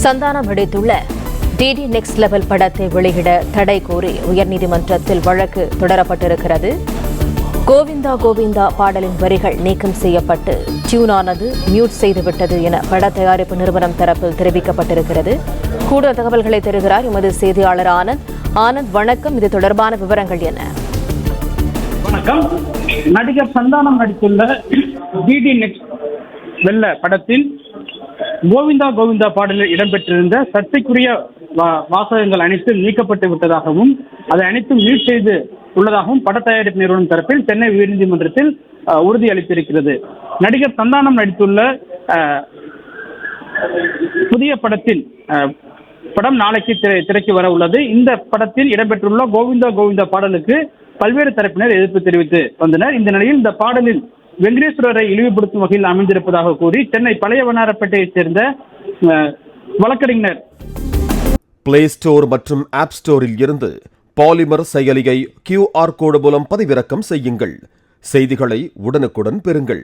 சந்தானம் நடித்துள்ள DD next level படத்தை வெளியிட தடை கோரி உயர்நீதிமன்றத்தில் வழக்கு தொடரப்பட்டிருக்கிறது. கோவிந்தா கோவிந்தா பாடலின் வரிகள் நீக்கம் செய்யப்பட்டு டியூனானது மியூட் செய்துவிட்டது என பட தயாரிப்பு நிறுவனம் தரப்பில் தெரிவிக்கப்பட்டிருக்கிறது. கூடுதல் தகவல்களை தருகிறார் எமது செய்தியாளர் ஆனந்த். ஆனந்த், வணக்கம். இது தொடர்பான விவரங்கள் என்ன? வணக்கம். நடிகர் சந்தானம் நடித்துள்ள டிடி நெக்ஸ்ட் வெல்ல படத்தில் கோவிந்தா கோவிந்தா பாடலில் இடம்பெற்றிருந்த சர்ச்சைக்குரிய வாசகங்கள் அனைத்தும் நீக்கப்பட்டு விட்டதாகவும் அதை அனைத்தும் மியூட் செய்து உள்ளதாகவும் பட தயாரிப்பு நிறுவனம் தரப்பில் சென்னை உயர்நீதிமன்றத்தில் உறுதியளித்திருக்கிறது. நடிகர் சந்தானம் நடித்துள்ள புதிய படத்தில் படம் நாளைக்கு திரைக்கு வர உள்ளது. இந்த படத்தில் இடம்பெற்றுள்ள கோவிந்தா கோவிந்தா பாடலுக்கு பல்வேறு தரப்பினர் எதிர்ப்பு தெரிவித்து வந்தனர். இந்த நிலையில் இந்த பாடலில் வெங்கடேஸ்வரரை இழிவுபடுத்தும் வகையில் அமைந்திருப்பதாக கூறி சென்னை பழைய வண்ணாரப்பேட்டையைச் சேர்ந்த வழக்கறிஞர் பிளே ஸ்டோர் மற்றும் ஆப் ஸ்டோரில் இருந்து பாலிமர் செயலியை QR கோடு மூலம் பதிவிறக்கம் செய்யுங்கள். செய்திகளை உடனுக்குடன் பெறுங்கள்.